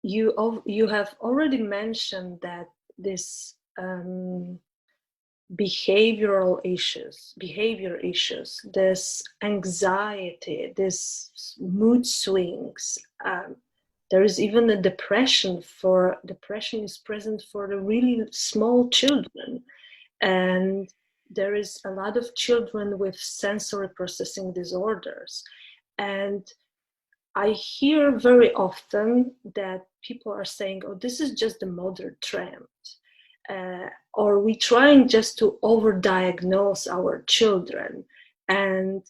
you have already mentioned that this behavior issues, this anxiety, this mood swings. There is even a depression is present for the really small children. And there is a lot of children with sensory processing disorders. And I hear very often that people are saying, oh, this is just a modern trend. Or we trying just to overdiagnose our children, and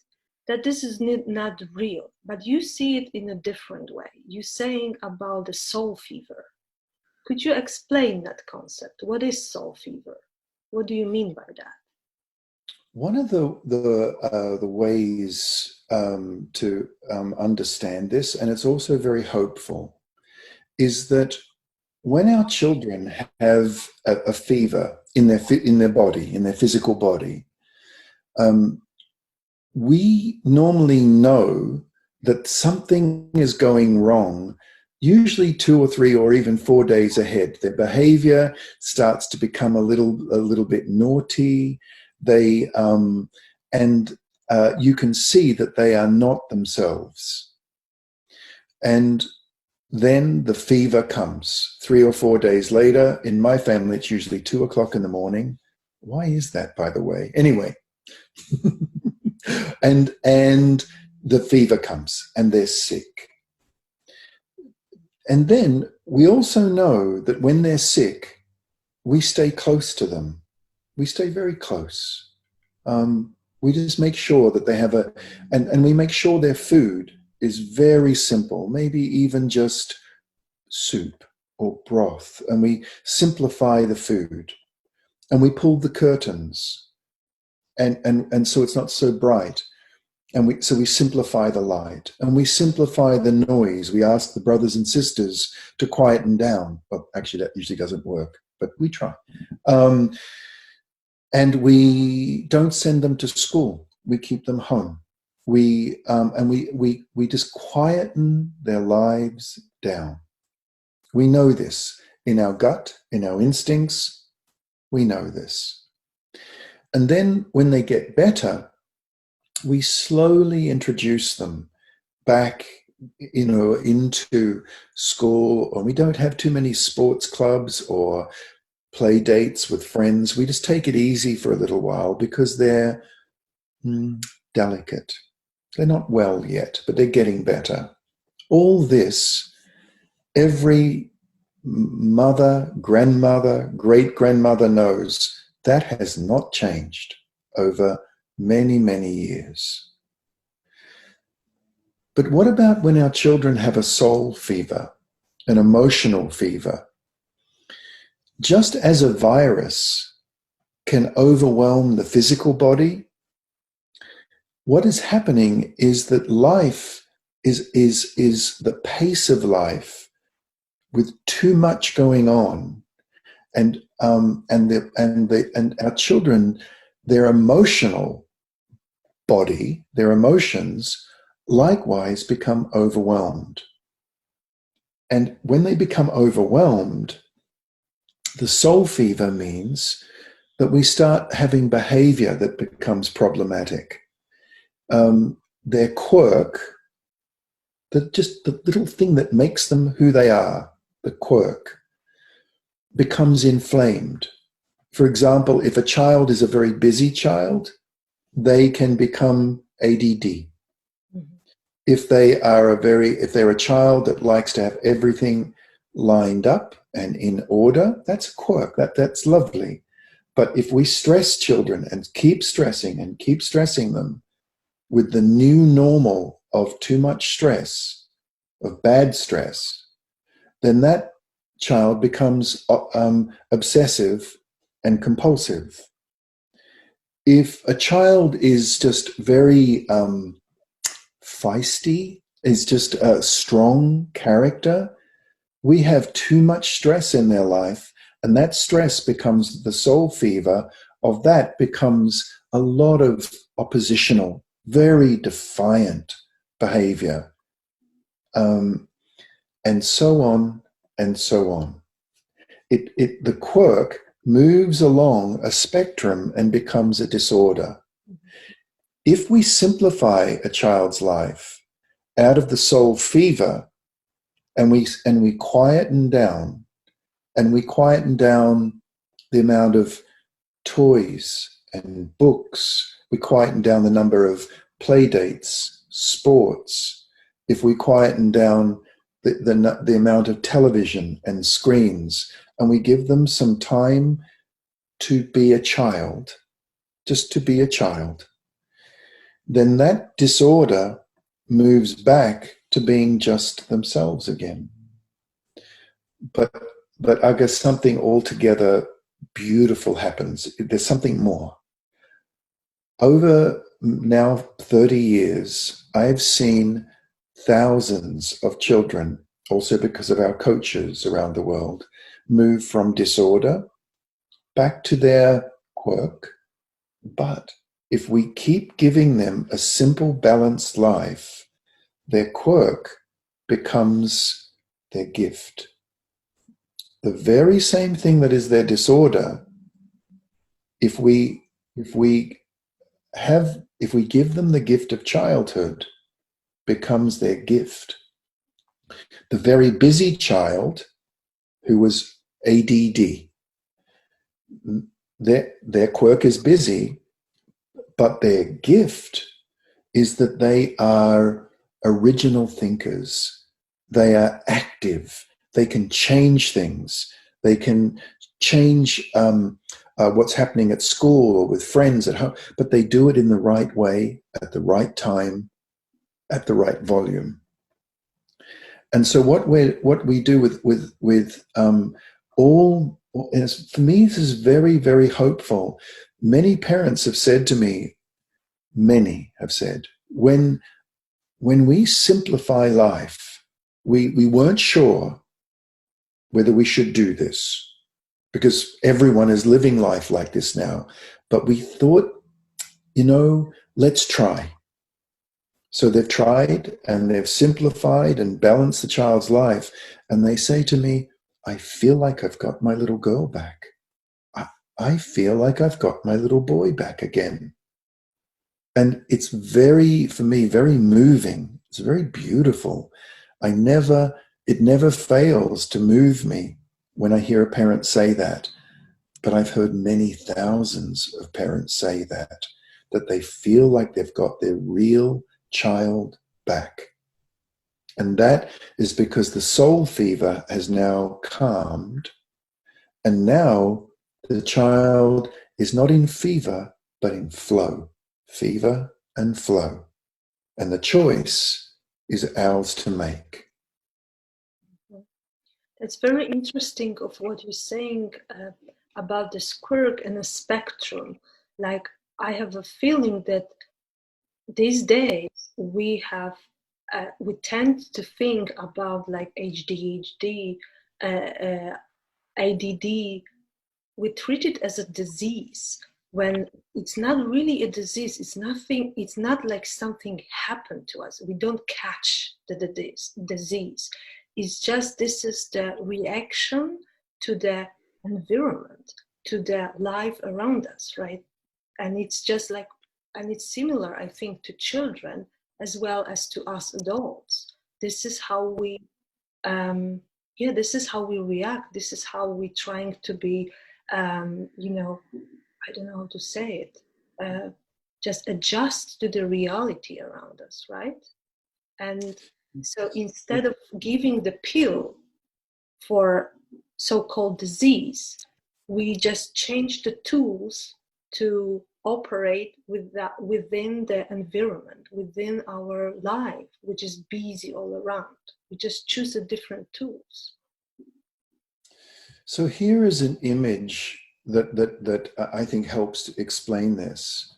that this is not real. But you see it in a different way. You're saying about the soul fever. Could you explain that concept? What is soul fever? What do you mean by that? One of the ways to understand this, and it's also very hopeful, is that when our children have a fever in their body, in their physical body, we normally know that something is going wrong, usually 2 or 3 or even 4 days ahead. Their behavior starts to become a little bit naughty. You can see that they are not themselves. And then the fever comes 3 or 4 days later. In my family, it's usually 2 o'clock in the morning. Why is that, by the way? Anyway, and the fever comes and they're sick. And then we also know that when they're sick, we stay close to them. We stay very close. We just make sure that they have and we make sure their food is very simple, maybe even just soup or broth, and we simplify the food, and we pull the curtains, and so it's not so bright, and so we simplify the light, and we simplify the noise. We ask the brothers and sisters to quieten down. Well, actually, that usually doesn't work, but we try. And we don't send them to school. We keep them home. We just quieten their lives down. We know this in our gut, in our instincts. We know this. And then when they get better, we slowly introduce them back, into school, or we don't have too many sports clubs or play dates with friends. We just take it easy for a little while because they're delicate. They're not well yet, but they're getting better. All this, every mother, grandmother, great-grandmother knows that has not changed over many, many years. But what about when our children have a soul fever, an emotional fever? Just as a virus can overwhelm the physical body, what is happening is that life is the pace of life with too much going on, and our children, their emotional body, their emotions, likewise become overwhelmed. And when they become overwhelmed, the soul fever means that we start having behavior that becomes problematic. Their quirk, just the little thing that makes them who they are, the quirk, becomes inflamed. For example, if a child is a very busy child, they can become ADD. If they're a child that likes to have everything lined up and in order, that's a quirk. That's lovely. But if we stress children and keep stressing them with the new normal of too much stress, of bad stress, then that child becomes obsessive and compulsive. If a child is just very feisty, is just a strong character, we have too much stress in their life, and that stress becomes the soul fever. Of that becomes a lot of oppositional, very defiant behavior, and so on and so on. The quirk moves along a spectrum and becomes a disorder. If we simplify a child's life out of the soul fever, and we quieten down, the amount of toys and books, we quieten down the number of play dates, sports, if we quieten down the amount of television and screens, and we give them some time to be a child, just to be a child, then that disorder moves back to being just themselves again. But I guess something altogether beautiful happens. There's something more. Over now 30 years, I've seen thousands of children, also because of our coaches around the world, move from disorder back to their quirk. But if we keep giving them a simple, balanced life, their quirk becomes their gift. The very same thing that is their disorder, if we give them the gift of childhood, becomes their gift. The very busy child who was ADD, their quirk is busy, but their gift is that they are original thinkers. They are active. They can change things. They can change what's happening at school or with friends at home, but they do it in the right way, at the right time, at the right volume. And so what we do with all, for me, this is very, very hopeful. Many parents have said to me, when we simplify life, we weren't sure whether we should do this, because everyone is living life like this now. But we thought, let's try. So they've tried and they've simplified and balanced the child's life. And they say to me, I feel like I've got my little girl back. I feel like I've got my little boy back again. And it's for me, very moving. It's very beautiful. It never fails to move me when I hear a parent say that. But I've heard many thousands of parents say that they feel like they've got their real child back. And that is because the soul fever has now calmed, and now the child is not in fever, but in flow. Fever and flow. And the choice is ours to make. It's very interesting of what you're saying about this quirk and the spectrum. Like, I have a feeling that these days we tend to think about like ADHD, ADD. We treat it as a disease when it's not really a disease. It's nothing. It's not like something happened to us. We don't catch the disease. It's just, this is the reaction to the environment, to the life around us, right? And it's just like, and it's similar, I think, to children as well as to us adults. This is how we, this is how we react. This is how we're trying to be, I don't know how to say it, just adjust to the reality around us, right? And so instead of giving the pill for so-called disease, we just change the tools to operate within the environment, within our life, which is busy all around. We just choose the different tools. So here is an image that I think helps to explain this.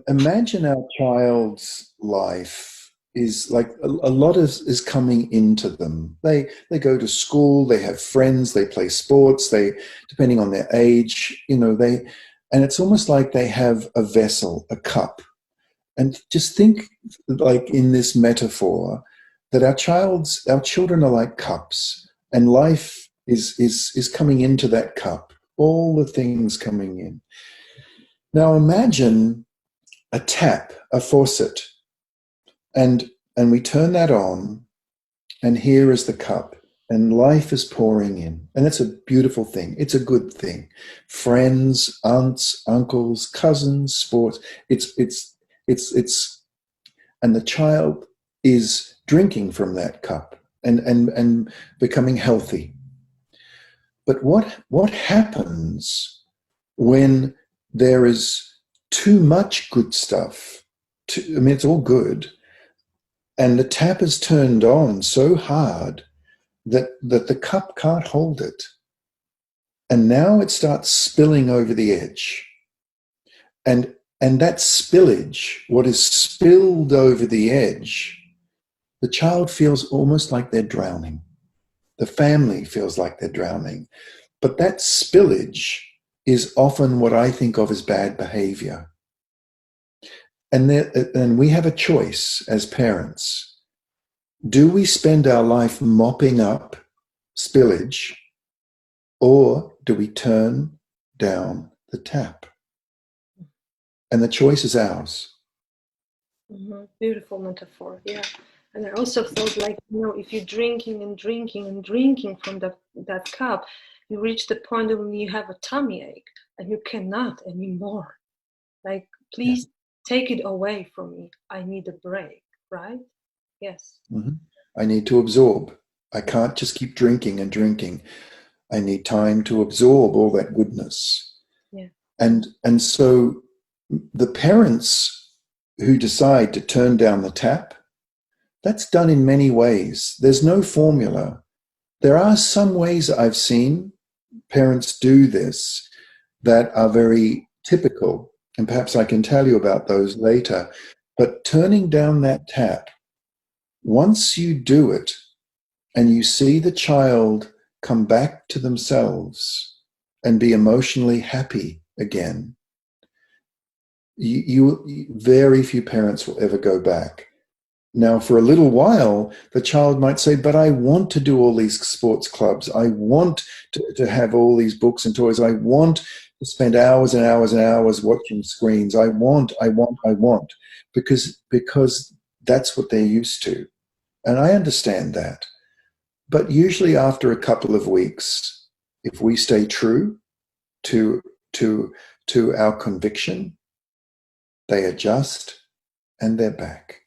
Imagine our child's life is like a lot is coming into them. They go to school, they have friends, they play sports, they, depending on their age, and it's almost like they have a vessel, a cup. And just think, like in this metaphor, that our children are like cups, and life is coming into that cup, all the things coming in. Now imagine a tap, a faucet, and we turn that on, and here is the cup, and life is pouring in, and it's a beautiful thing. It's a good thing. Friends, aunts, uncles, cousins, sports. It's and the child is drinking from that cup and becoming healthy. But what happens when there is too much good stuff? It's all good, and the tap is turned on so hard that the cup can't hold it. And now it starts spilling over the edge. And that spillage, what is spilled over the edge, the child feels almost like they're drowning. The family feels like they're drowning. But that spillage is often what I think of as bad behavior. And we have a choice as parents. Do we spend our life mopping up spillage, or do we turn down the tap? And the choice is ours. Mm-hmm. Beautiful metaphor, yeah. And I also thought, like, if you're drinking and drinking and drinking from that cup, you reach the point when you have a tummy ache and you cannot anymore. Like, please take it away from me. I need a break, right? Yes. Mm-hmm. I need to absorb. I can't just keep drinking and drinking. I need time to absorb all that goodness. Yeah. And so the parents who decide to turn down the tap, that's done in many ways. There's no formula. There are some ways I've seen parents do this that are very typical, and perhaps I can tell you about those later. But turning down that tap, once you do it and you see the child come back to themselves and be emotionally happy again, very few parents will ever go back. Now, for a little while, the child might say, but I want to do all these sports clubs. I want to have all these books and toys. I want to spend hours and hours and hours watching screens. I want, because that's what they're used to. And I understand that. But usually after a couple of weeks, if we stay true to our conviction, they adjust and they're back.